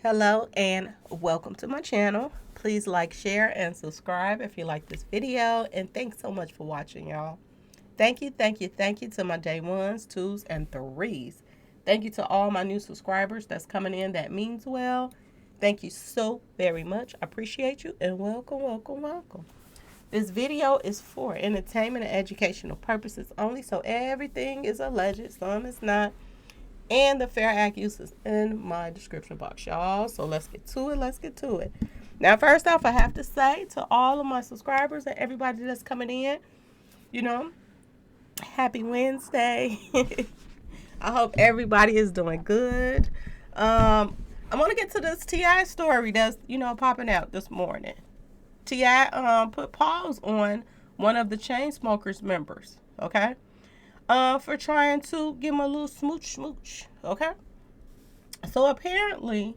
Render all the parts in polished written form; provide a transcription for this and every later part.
Hello and welcome to my channel. Please like, share, and subscribe if you like this video. And thanks so much for watching, y'all. Thank you to my day ones, twos, and threes. Thank you to all my new subscribers that's coming in. That means well. Thank you so very much. I appreciate you and welcome. This video is for entertainment and educational purposes only, so everything is alleged, some is not. And the Fair Act use is in my description box, y'all. So let's get to it. Now, first off, I have to say to all of my subscribers and everybody that's coming in, you know, happy Wednesday. I hope everybody is doing good. I want to get to this T.I. story that's, popping out this morning. T.I. Put paws on one of the Chainsmokers members, okay? For trying to give him a little smooch, okay? So apparently,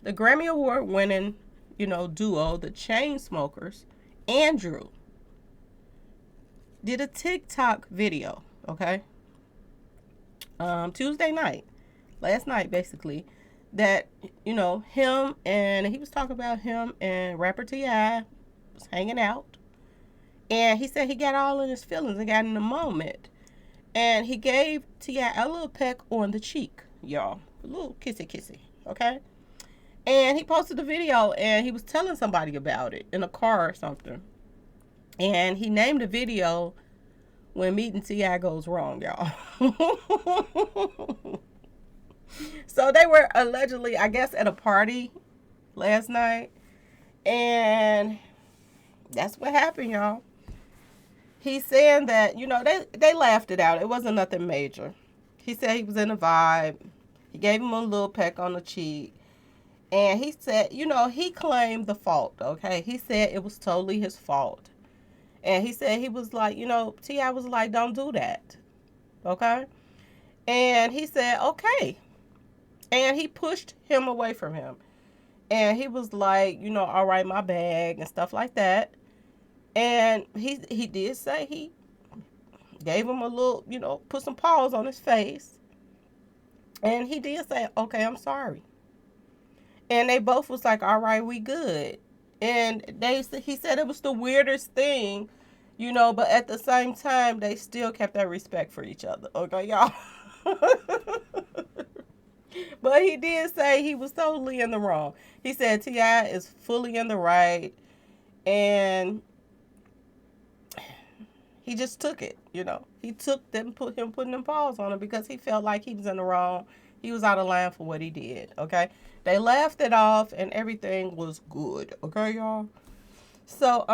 the Grammy Award winning, duo, the Chainsmokers, Andrew, did a TikTok video, okay? Tuesday night, last night basically, that, him and he was talking about him and rapper T.I. was hanging out. And he said he got all in his feelings and got in the moment. And he gave T.I. a little peck on the cheek, y'all. A little kissy, okay? And he posted the video and he was telling somebody about it in a car or something. And he named the video When Meeting T.I. Goes Wrong, y'all. So they were allegedly, I guess, at a party last night. And that's what happened, y'all. He's saying that, they laughed it out. It wasn't nothing major. He said he was in a vibe. He gave him a little peck on the cheek. And he said, he claimed the fault, okay? He said it was totally his fault. And he said he was like, T.I. was like, don't do that, okay? And he said, okay. And he pushed him away from him. And he was like, all right, my bag and stuff like that. And he did say he gave him a little, put some paws on his face. And he did say, okay, I'm sorry. And they both was like, all right, we good. And he said it was the weirdest thing, but at the same time, they still kept that respect for each other. Okay, y'all? But he did say he was totally in the wrong. He said T.I. is fully in the right. And he just took it, He took them, putting them paws on him because he felt like he was in the wrong. He was out of line for what he did, okay? They laughed it off and everything was good, okay, y'all? So,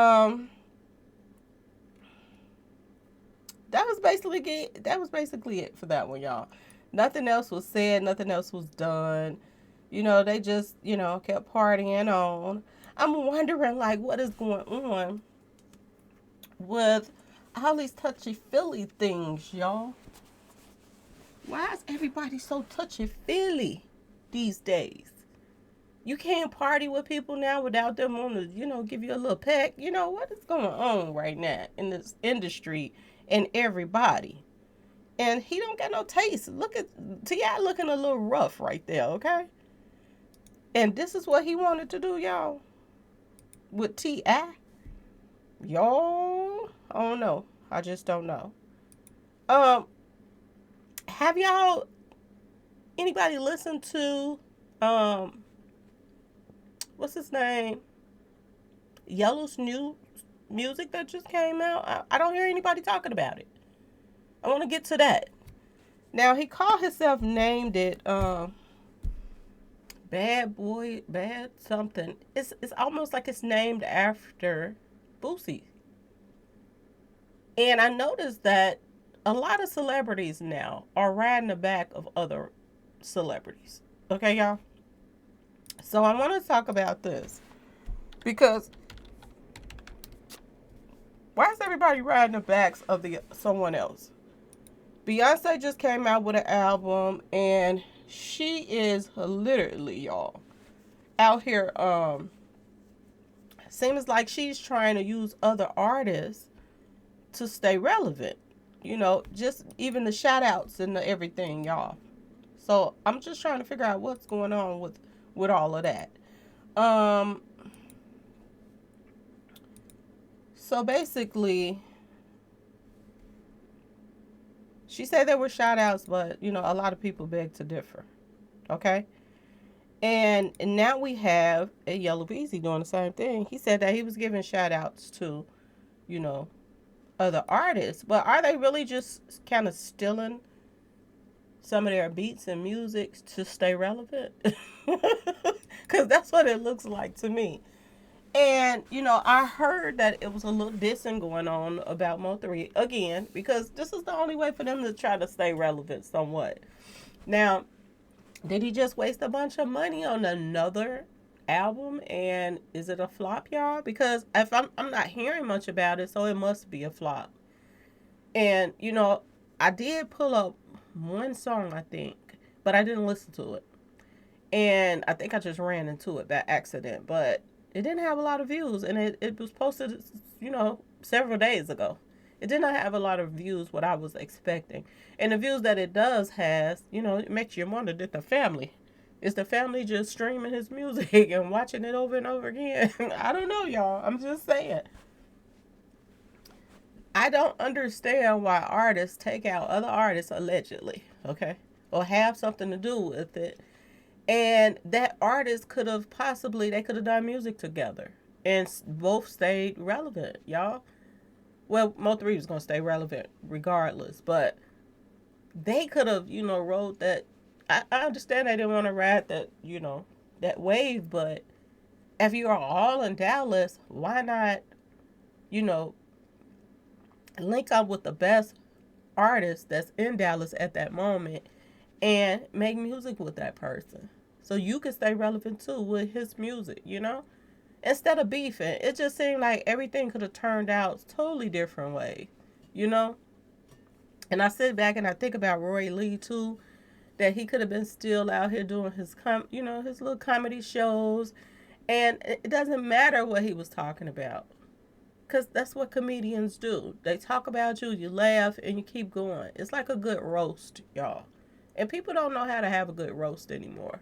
that was basically it for that one, y'all. Nothing else was said, nothing else was done. They just, kept partying on. I'm wondering, like, what is going on with all these touchy-feely things, y'all. Why is everybody so touchy-feely these days? You can't party with people now without them on to, give you a little peck. What is going on right now in this industry and everybody? And he don't got no taste. Look at T.I. looking a little rough right there, okay? And this is what he wanted to do, y'all, with T.I. Y'all, I don't know. I just don't know. Have anybody listened to, what's his name? Yella's new music that just came out? I don't hear anybody talking about it. I want to get to that. Now, he called himself, named it, Bad Boy, Bad something. It's almost like it's named after Boosie. And I noticed that a lot of celebrities now are riding the back of other celebrities. Okay, y'all? So I want to talk about this. Because why is everybody riding the backs of someone else? Beyonce just came out with an album. And she is literally, y'all, out here, seems like she's trying to use other artists to stay relevant. Just even the shout outs and the everything, y'all. So I'm just trying to figure out what's going on with all of that. Um, so basically, she said there were shout outs, but a lot of people beg to differ. Okay. And now we have a Yellow Beezy doing the same thing. He said that he was giving shout outs to, you know, other artists, but are they really just kind of stealing some of their beats and music to stay relevant? Because that's what it looks like to me. And, I heard that it was a little dissing going on about Mo3 again, because this is the only way for them to try to stay relevant somewhat. Now, did he just waste a bunch of money on another album? And is it a flop, y'all? Because if I'm not hearing much about it, so it must be a flop. And, I did pull up one song, I think, but I didn't listen to it. And I think I just ran into it by accident, but it didn't have a lot of views, and it was posted, several days ago. It did not have a lot of views, what I was expecting. And the views that it does has, it makes you wonder, did the family, is the family just streaming his music and watching it over and over again? I don't know, y'all. I'm just saying. I don't understand why artists take out other artists allegedly, okay, or have something to do with it. And that artist could have possibly, they could have done music together and both stayed relevant, y'all. Well, Mo3 was going to stay relevant regardless, but they could have, rode that. I understand they didn't want to ride that, that wave, but if you are all in Dallas, why not, you know, link up with the best artist that's in Dallas at that moment and make music with that person? So you can stay relevant too with his music. Instead of beefing, it just seemed like everything could have turned out totally different way, you know? And I sit back and I think about Roy Lee too, that he could have been still out here doing his little comedy shows. And it doesn't matter what he was talking about, because that's what comedians do. They talk about you, you laugh, and you keep going. It's like a good roast, y'all. And people don't know how to have a good roast anymore.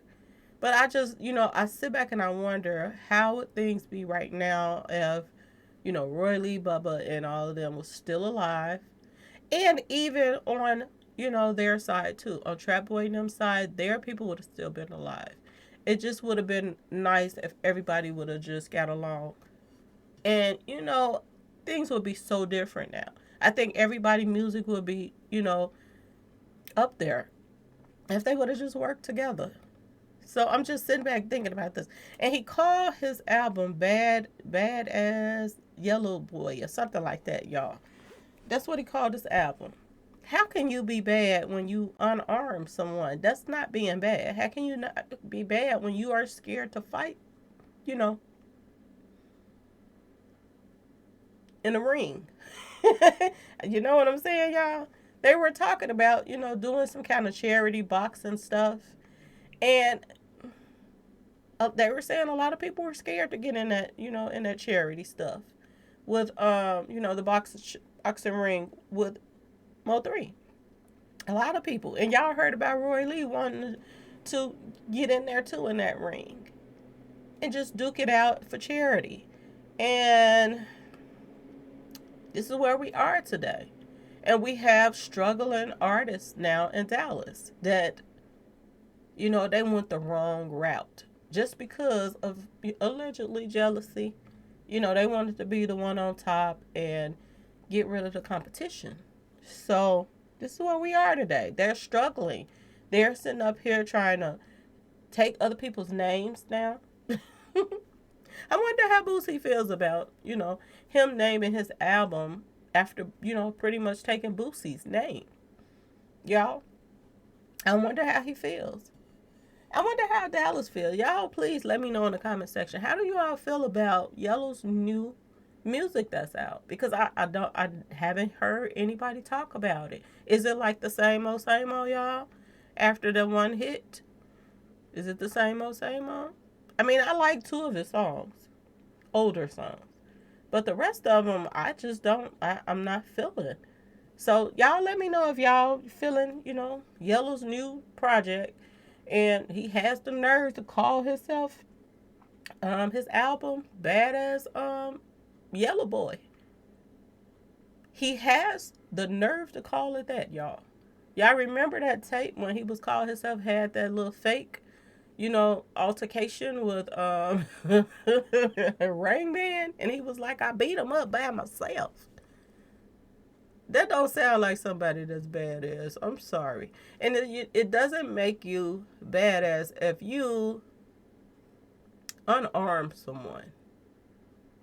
But I just, I sit back and I wonder, how would things be right now if, Roy Lee, Bubba, and all of them was still alive? And even on, their side too. On Trap Boy and them side, their people would have still been alive. It just would have been nice if everybody would have just got along. And, things would be so different now. I think everybody music would be, up there if they would have just worked together. So I'm just sitting back thinking about this. And he called his album Bad as Yellow Boy or something like that, y'all. That's what he called his album. How can you be bad when you unarm someone? That's not being bad. How can you not be bad when you are scared to fight, you know, in the ring? You know what I'm saying, y'all? They were talking about, doing some kind of charity boxing stuff. And they were saying a lot of people were scared to get in that, in that charity stuff with, the boxing ring with Mo3. A lot of people. And y'all heard about Roy Lee wanting to get in there too in that ring and just duke it out for charity. And this is where we are today. And we have struggling artists now in Dallas that, they went the wrong route just because of allegedly jealousy. They wanted to be the one on top and get rid of the competition. So this is where we are today. They're struggling. They're sitting up here trying to take other people's names now. I wonder how Boosie feels about, him naming his album after, pretty much taking Boosie's name. Y'all, I wonder how he feels. I wonder how Dallas feels. Y'all, please let me know in the comment section. How do you all feel about Yellow's new music that's out? Because I haven't heard anybody talk about it. Is it like the same old, y'all? After the one hit? Is it the same old, I mean, I like two of his songs, older songs. But the rest of them, I just don't, I'm not feeling. So y'all let me know if y'all feeling, Yella's new project, and he has the nerve to call himself his album Badass Yellow Boy. He has the nerve to call it that, y'all. Y'all remember that tape when he was calling himself, had that little fake, altercation with Rain Man, and he was like, I beat him up by myself. That don't sound like somebody that's badass. I'm sorry. And it doesn't make you badass if you unarm someone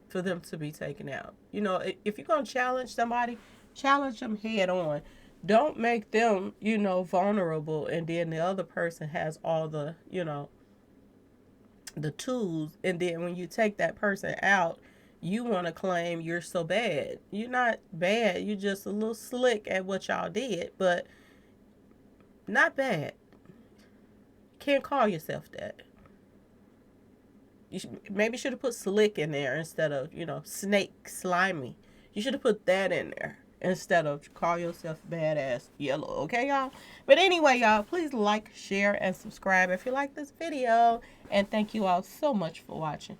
for them to be taken out. If you're going to challenge somebody, challenge them head on. Don't make them, vulnerable, and then the other person has all the tools, and then when you take that person out, you want to claim you're so bad. You're not bad. You're just a little slick at what y'all did, but not bad. Can't call yourself that. Maybe should have put slick in there instead of, snake, slimy. You should have put that in there instead of call yourself badass yellow. Okay, y'all? But anyway, y'all, please like, share, and subscribe if you like this video. And thank you all so much for watching.